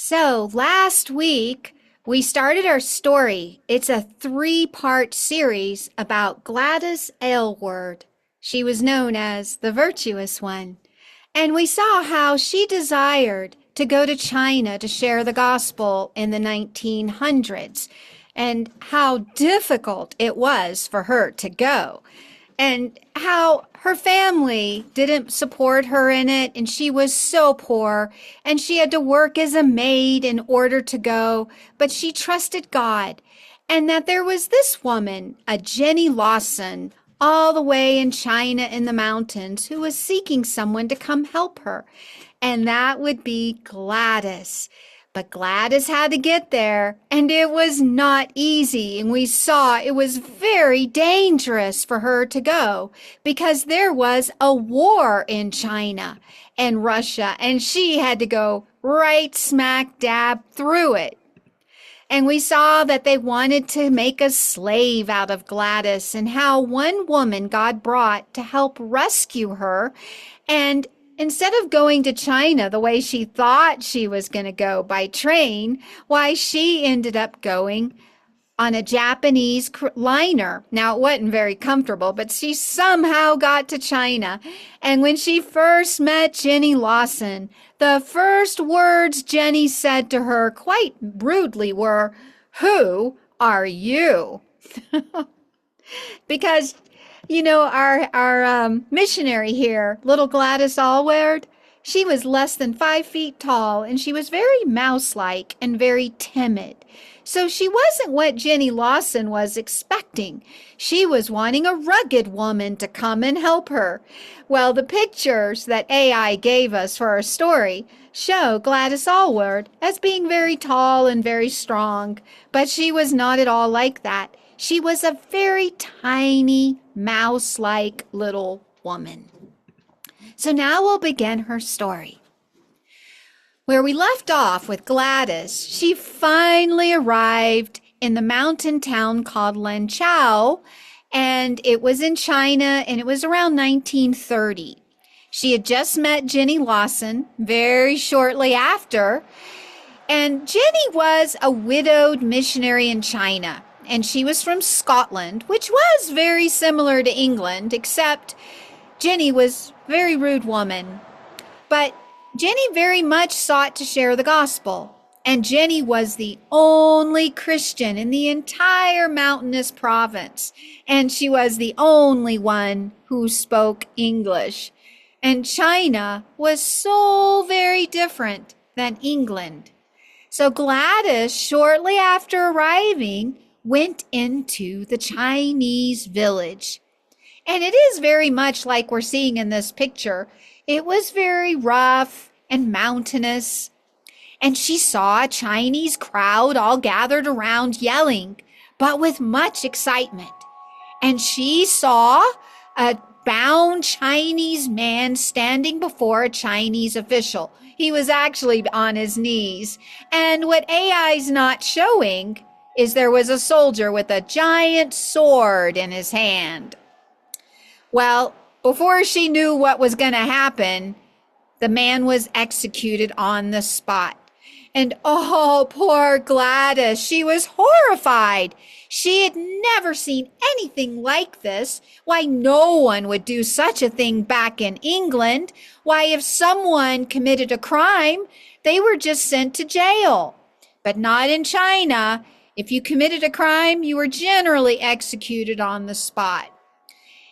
So last week, we started our story. It's a three-part series about Gladys Aylward. She was known as the Virtuous One. And we saw how she desired to go to China to share the gospel in the 1900s and how difficult it was for her to go and how her family didn't support her in it, and she was so poor, and she had to work as a maid in order to go, but she trusted God, and that there was this woman, a Jenny Lawson, all the way in China in the mountains, who was seeking someone to come help her, and that would be Gladys. But Gladys had to get there, and it was not easy. And we saw it was very dangerous for her to go because there was a war in China and Russia, and she had to go right smack dab through it. And we saw that they wanted to make a slave out of Gladys and how one woman God brought to help rescue her. And instead of going to China the way she thought she was going to go by train, why she ended up going on a Japanese liner. Now, it wasn't very comfortable, but she somehow got to China. And when she first met Jenny Lawson, the first words Jenny said to her quite rudely were, "Who are you?" Because our missionary here, little Gladys Aylward, she was less than 5 feet tall, and she was very mouse-like and very timid. So she wasn't what Jenny Lawson was expecting. She was wanting a rugged woman to come and help her. Well, the pictures that AI gave us for our story show Gladys Aylward as being very tall and very strong, but she was not at all like that. She was a very tiny, mouse-like little woman. So now we'll begin her story. Where we left off with Gladys, she finally arrived in the mountain town called Lanchao, and it was in China, and it was around 1930. She had just met Jenny Lawson very shortly after, and Jenny was a widowed missionary in China. And she was from Scotland, which was very similar to England, except Jenny was a very rude woman. But Jenny very much sought to share the gospel. And Jenny was the only Christian in the entire mountainous province. And she was the only one who spoke English. And China was so very different than England. So Gladys, shortly after arriving, went into the Chinese village. And it is very much like we're seeing in this picture. It was very rough and mountainous. And she saw a Chinese crowd all gathered around yelling, but with much excitement. And she saw a bound Chinese man standing before a Chinese official. He was actually on his knees. And what AI's not showing is there was a soldier with a giant sword in his hand. Well, before she knew what was going to happen, the man was executed on the spot. And oh, poor Gladys, she was horrified. She had never seen anything like this. Why, no one would do such a thing back in England. Why, if someone committed a crime, they were just sent to jail. But not in China. If you committed a crime, you were generally executed on the spot.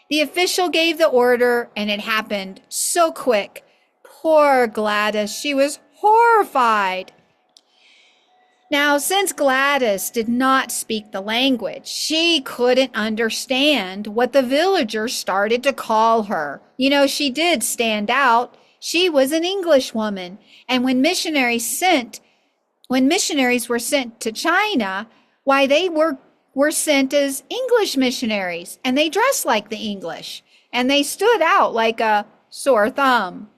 The official gave the order, and it happened so quick. Poor Gladys, she was horrified. Now, since Gladys did not speak the language, she couldn't understand what the villagers started to call her. She did stand out. She was an Englishwoman, and when missionaries were sent to China, why, they were sent as English missionaries, and they dressed like the English, and they stood out like a sore thumb.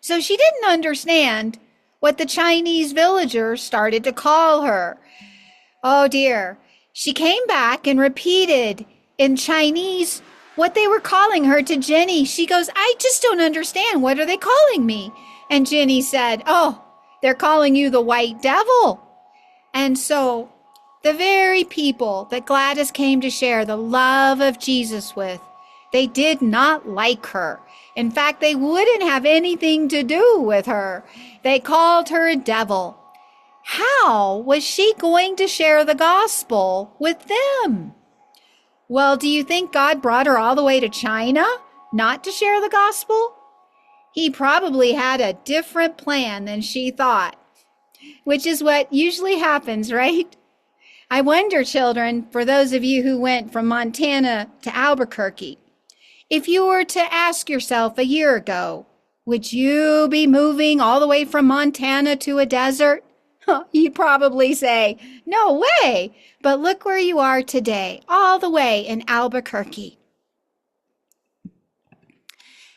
So she didn't understand what the Chinese villagers started to call her. Oh dear. She came back and repeated in Chinese what they were calling her to Jenny. She goes, "I just don't understand. What are they calling me?" And Jenny said, "Oh, They're calling you the white devil. And so the very people that Gladys came to share the love of Jesus with, they did not like her. In fact, they wouldn't have anything to do with her. They called her a devil. How was she going to share the gospel with them? Well, do you think God brought her all the way to China not to share the gospel? He probably had a different plan than she thought, which is what usually happens, right? I wonder, children, for those of you who went from Montana to Albuquerque, if you were to ask yourself a year ago, would you be moving all the way from Montana to a desert? You'd probably say, no way. But look where you are today, all the way in Albuquerque.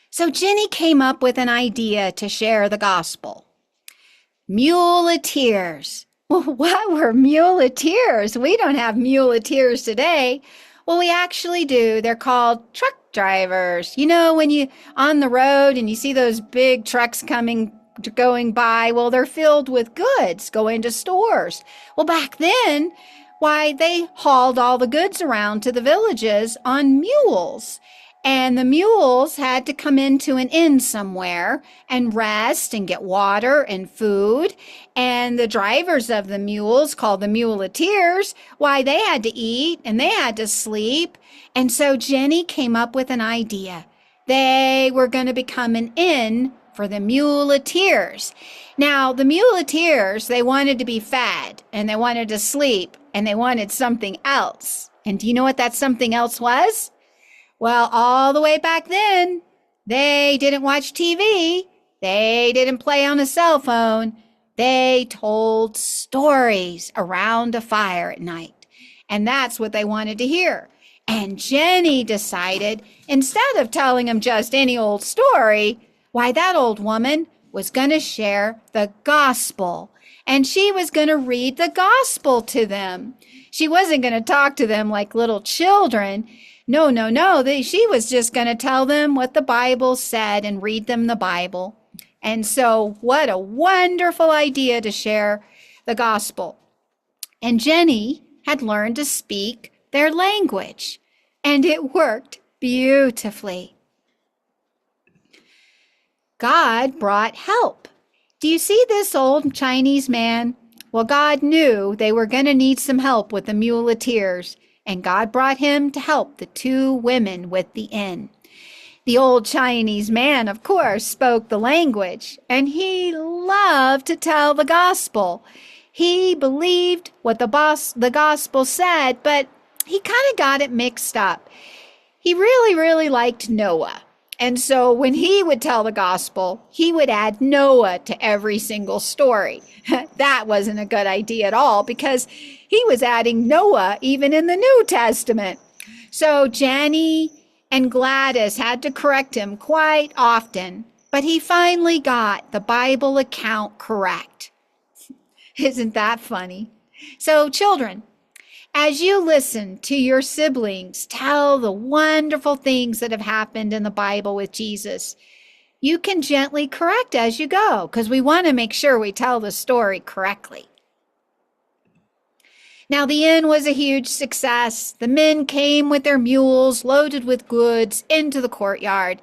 So Jenny came up with an idea to share the gospel. Muleteers. Well, what were muleteers? We don't have muleteers today. Well, we actually do. They're called truck drivers. You know, when you on the road and you see those big trucks going by, well, they're filled with goods going to stores. Well, back then, why, they hauled all the goods around to the villages on mules. And the mules had to come into an inn somewhere and rest and get water and food. And the drivers of the mules, called the muleteers, why, they had to eat and they had to sleep. And so Jenny came up with an idea. They were going to become an inn for the muleteers. Now, the muleteers, they wanted to be fed and they wanted to sleep and they wanted something else. And do you know what that something else was? Well, all the way back then, they didn't watch TV. They didn't play on a cell phone. They told stories around a fire at night. And that's what they wanted to hear. And Jenny decided, instead of telling them just any old story, why, that old woman was going to share the gospel. And she was going to read the gospel to them. She wasn't going to talk to them like little children. No. She was just going to tell them what the Bible said and read them the Bible. And so what a wonderful idea to share the gospel. And Jenny had learned to speak their language, and it worked beautifully. God brought help. Do you see this old Chinese man? Well, God knew they were going to need some help with the muleteers, and God brought him to help the two women with the inn. The old Chinese man, of course, spoke the language, and he loved to tell the gospel. He believed what the gospel said, but he kind of got it mixed up. He really liked Noah. And so when he would tell the gospel, he would add Noah to every single story. That wasn't a good idea at all, because he was adding Noah even in the New Testament. So Jenny and Gladys had to correct him quite often, but he finally got the Bible account correct. Isn't that funny? So children, as you listen to your siblings tell the wonderful things that have happened in the Bible with Jesus, you can gently correct as you go, because we want to make sure we tell the story correctly. Now, the inn was a huge success. The men came with their mules loaded with goods into the courtyard.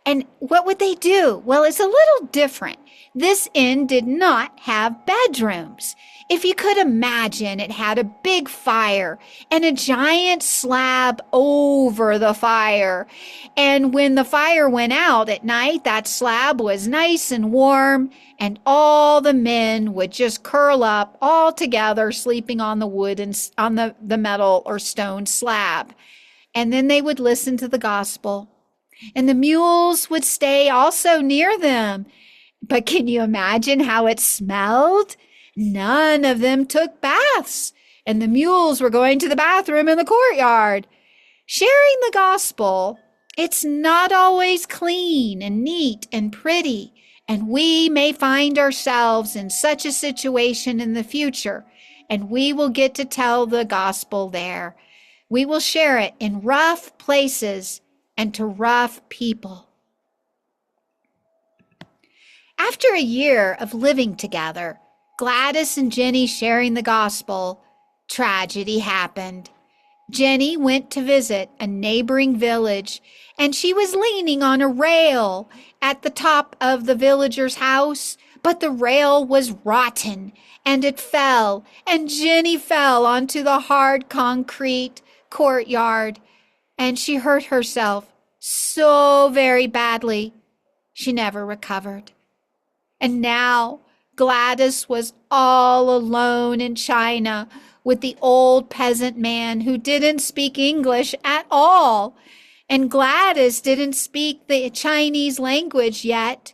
And what would they do? Well, it's a little different. This inn did not have bedrooms. If you could imagine, it had a big fire and a giant slab over the fire. And when the fire went out at night, that slab was nice and warm, and all the men would just curl up all together, sleeping on the wood and on the metal or stone slab. And then they would listen to the gospel. And the mules would stay also near them. But can you imagine how it smelled? None of them took baths, and the mules were going to the bathroom in the courtyard. Sharing the gospel, it's not always clean and neat and pretty, and we may find ourselves in such a situation in the future, and we will get to tell the gospel there. We will share it in rough places and to rough people. After a year of living together, Gladys and Jenny sharing the gospel, tragedy happened. Jenny went to visit a neighboring village, and she was leaning on a rail at the top of the villager's house, but the rail was rotten and it fell, and Jenny fell onto the hard concrete courtyard, and she hurt herself so very badly. She never recovered. And now Gladys was all alone in China with the old peasant man who didn't speak English at all. And Gladys didn't speak the Chinese language yet.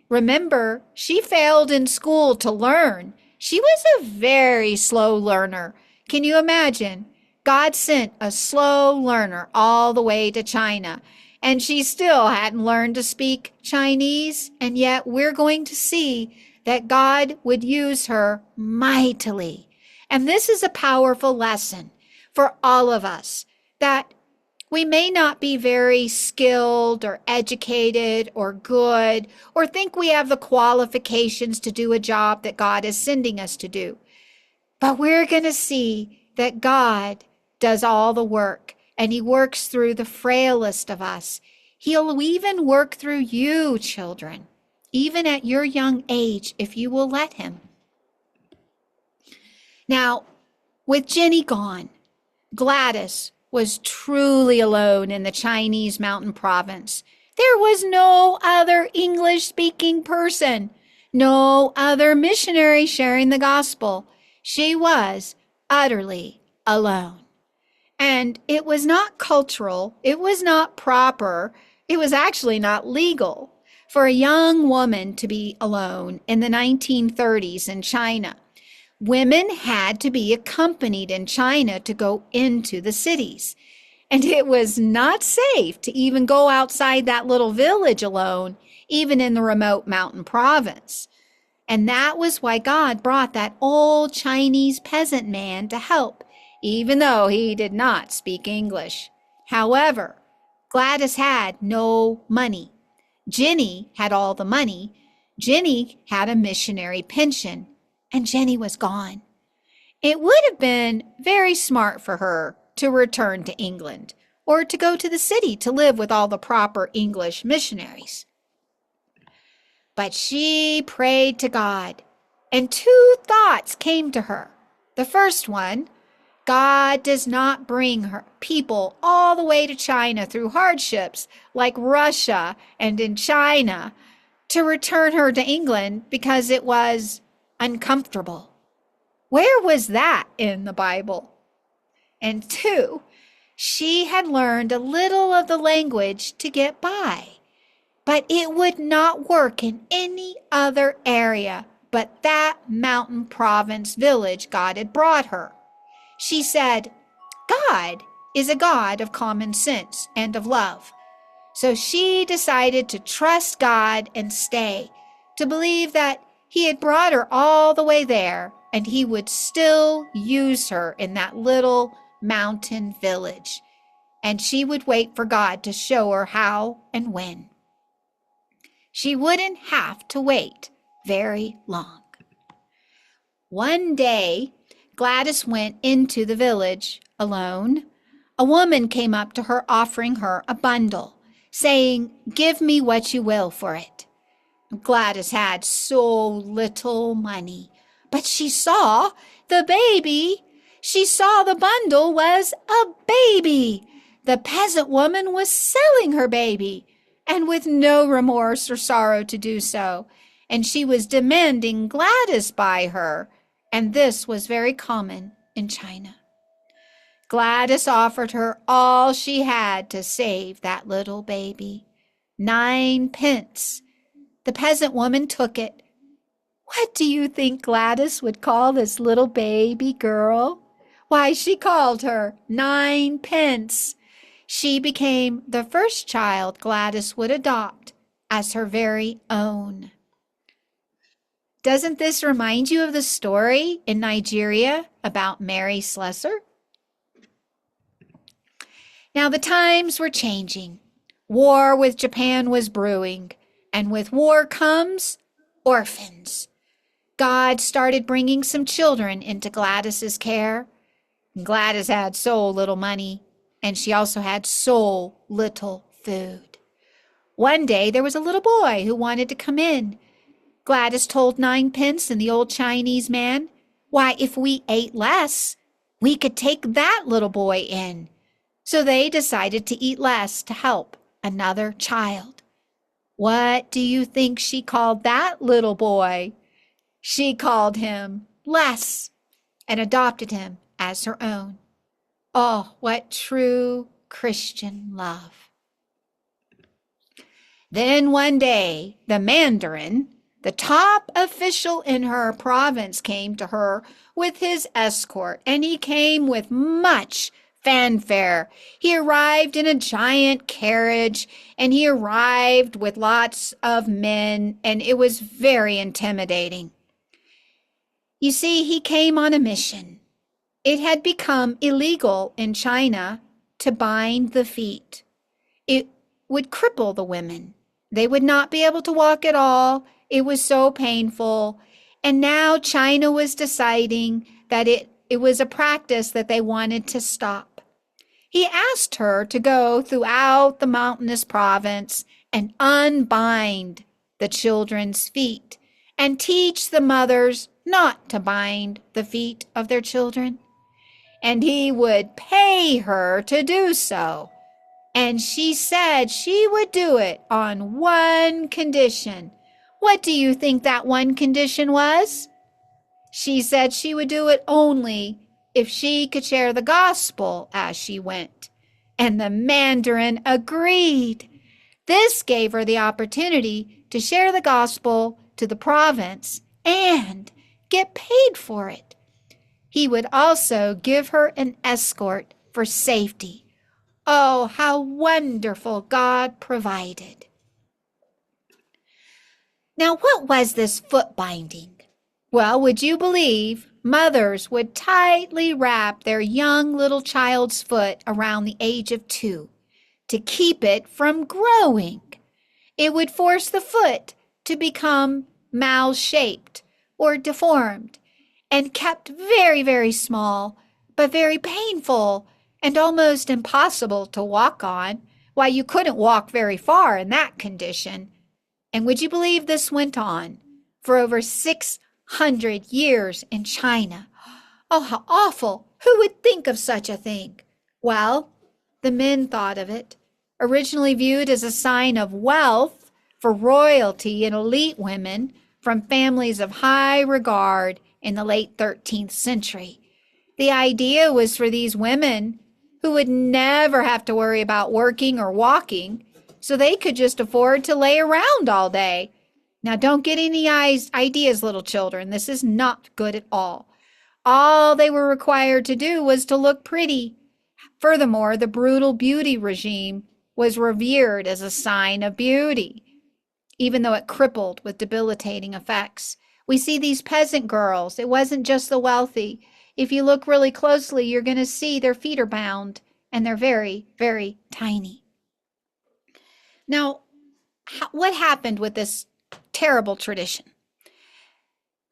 Remember, she failed in school to learn. She was a very slow learner. Can you imagine? God sent a slow learner all the way to China, and she still hadn't learned to speak Chinese, and yet we're going to see that God would use her mightily. And this is a powerful lesson for all of us, that we may not be very skilled or educated or good or think we have the qualifications to do a job that God is sending us to do. But we're going to see that God does all the work, and he works through the frailest of us. He'll even work through you, children, even at your young age, if you will let him. Now, with Jenny gone, Gladys was truly alone in the Chinese mountain province. There was no other English-speaking person, no other missionary sharing the gospel. She was utterly alone. And it was not cultural, it was not proper, it was actually not legal for a young woman to be alone in the 1930s in China. Women had to be accompanied in China to go into the cities. And it was not safe to even go outside that little village alone, even in the remote mountain province. And that was why God brought that old Chinese peasant man to help, even though he did not speak English. However, Gladys had no money. Jenny had all the money. Jenny had a missionary pension, and Jenny was gone. It would have been very smart for her to return to England or to go to the city to live with all the proper English missionaries. But she prayed to God, and two thoughts came to her. The first one, God does not bring her people all the way to China through hardships like Russia and in China to return her to England because it was uncomfortable. Where was that in the Bible? And two, she had learned a little of the language to get by, but it would not work in any other area but that mountain province village God had brought her. She said, God is a God of common sense and of love. So she decided to trust God and stay, to believe that he had brought her all the way there and he would still use her in that little mountain village. And she would wait for God to show her how and when. She wouldn't have to wait very long. One day, Gladys went into the village alone. A woman came up to her offering her a bundle, saying, "Give me what you will for it." Gladys had so little money, but she saw the baby. She saw the bundle was a baby. The peasant woman was selling her baby, and with no remorse or sorrow to do so, and she was demanding Gladys buy her. And this was very common in China. Gladys offered her all she had to save that little baby. 9 pence. The peasant woman took it. What do you think Gladys would call this little baby girl? Why, she called her 9 pence. She became the first child Gladys would adopt as her very own. Doesn't this remind you of the story in Nigeria about Mary Slessor? Now the times were changing. War with Japan was brewing, and with war comes orphans. God started bringing some children into Gladys's care. Gladys had so little money, and she also had so little food. One day there was a little boy who wanted to come in. Gladys told ninepence and the old Chinese man, why, if we ate less, we could take that little boy in. So they decided to eat less to help another child. What do you think she called that little boy? She called him Les and adopted him as her own. Oh, what true Christian love. Then one day, the Mandarin, the top official in her province, came to her with his escort, and he came with much fanfare. He arrived in a giant carriage, and he arrived with lots of men, and it was very intimidating. You see, he came on a mission. It had become illegal in China to bind the feet. It would cripple the women. They would not be able to walk at all. It was so painful. And now China was deciding that it was a practice that they wanted to stop. He asked her to go throughout the mountainous province and unbind the children's feet and teach the mothers not to bind the feet of their children. And he would pay her to do so. And she said she would do it on one condition. What do you think that one condition was? She said she would do it only if she could share the gospel as she went. And the Mandarin agreed. This gave her the opportunity to share the gospel to the province and get paid for it. He would also give her an escort for safety. Oh, how wonderful God provided. Now, what was this foot binding? Well, would you believe mothers would tightly wrap their young little child's foot around the age of 2 to keep it from growing? It would force the foot to become mouse-shaped or deformed and kept very, very small, but very painful and almost impossible to walk on. Why, you couldn't walk very far in that condition. And would you believe this went on for over 600 years in China? Oh, how awful. Who would think of such a thing? Well, the men thought of it, originally viewed as a sign of wealth for royalty and elite women from families of high regard in the late 13th century. The idea was for these women who would never have to worry about working or walking, so they could just afford to lay around all day. Now, don't get any ideas, little children. This is not good at all. All they were required to do was to look pretty. Furthermore, the brutal beauty regime was revered as a sign of beauty, even though it crippled with debilitating effects. We see these peasant girls. It wasn't just the wealthy. If you look really closely, you're going to see their feet are bound, and they're very, very tiny. Now, what happened with this terrible tradition?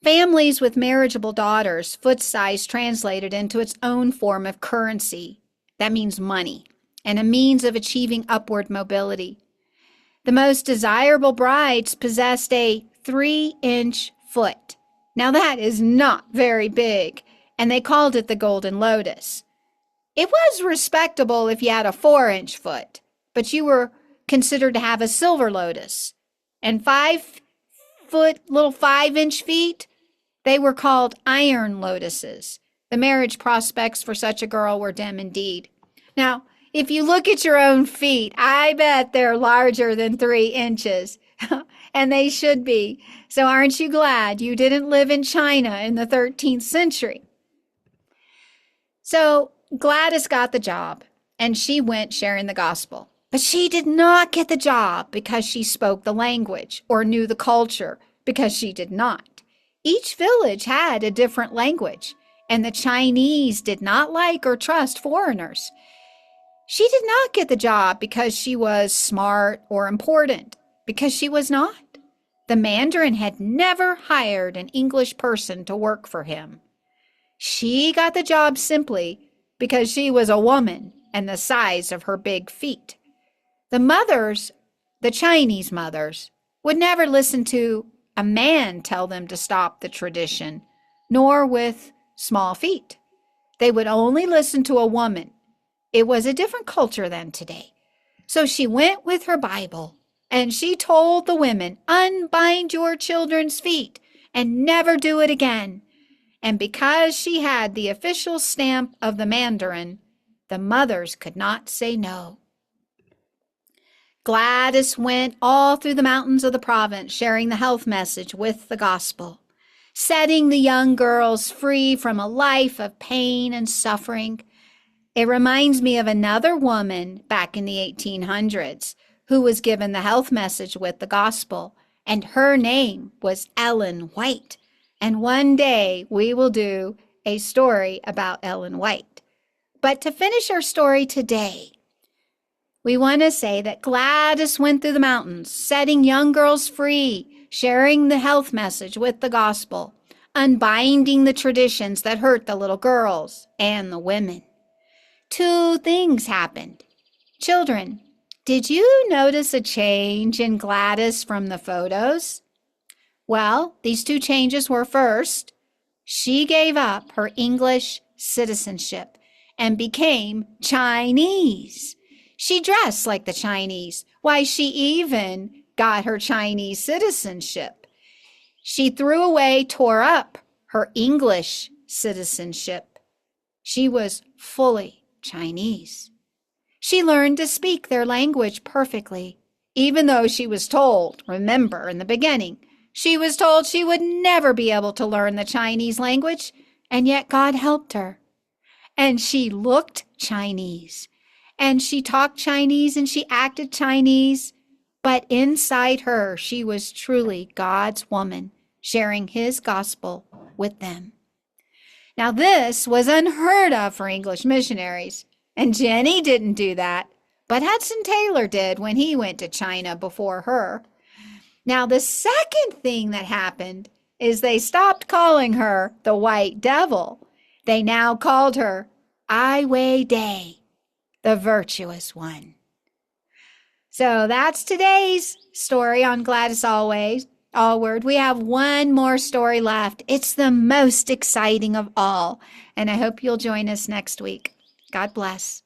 Families with marriageable daughters, foot size translated into its own form of currency. That means money, and a means of achieving upward mobility. The most desirable brides possessed a 3-inch foot. Now that is not very big, and they called it the Golden Lotus. It was respectable if you had a 4-inch foot, but you were considered to have a silver lotus. And 5-foot, little 5-inch feet, they were called iron lotuses. The marriage prospects for such a girl were dim indeed. Now, if you look at your own feet, I bet they're larger than 3 inches. And they should be. So aren't you glad you didn't live in China in the 13th century? So Gladys got the job, and she went sharing the gospel. But she did not get the job because she spoke the language or knew the culture, because she did not. Each village had a different language, and the Chinese did not like or trust foreigners. She did not get the job because she was smart or important, because she was not. The Mandarin had never hired an English person to work for him. She got the job simply because she was a woman and the size of her big feet. The mothers, the Chinese mothers, would never listen to a man tell them to stop the tradition, nor with small feet. They would only listen to a woman. It was a different culture than today. So she went with her Bible and she told the women, unbind your children's feet and never do it again. And because she had the official stamp of the Mandarin, the mothers could not say no. Gladys went all through the mountains of the province, sharing the health message with the gospel, setting the young girls free from a life of pain and suffering. It reminds me of another woman back in the 1800s who was given the health message with the gospel, and her name was Ellen White. And one day we will do a story about Ellen White. But to finish our story today, we want to say that Gladys went through the mountains, setting young girls free, sharing the health message with the gospel, unbinding the traditions that hurt the little girls and the women. Two things happened. Children, did you notice a change in Gladys from the photos? Well, these two changes were first, she gave up her English citizenship and became Chinese. She dressed like the Chinese. Why, she even got her Chinese citizenship. She tore up her English citizenship. She was fully Chinese. She learned to speak their language perfectly, even though she was told, remember in the beginning, she was told she would never be able to learn the Chinese language, and yet God helped her. And she looked Chinese, and she talked Chinese, and she acted Chinese, but inside her, she was truly God's woman, sharing his gospel with them. Now, this was unheard of for English missionaries, and Jenny didn't do that, but Hudson Taylor did when he went to China before her. Now, the second thing that happened is they stopped calling her the White Devil. They now called her Ai Weiwei, the virtuous one. So that's today's story on Gladys Aylward. We have one more story left. It's the most exciting of all, and I hope you'll join us next week. God bless.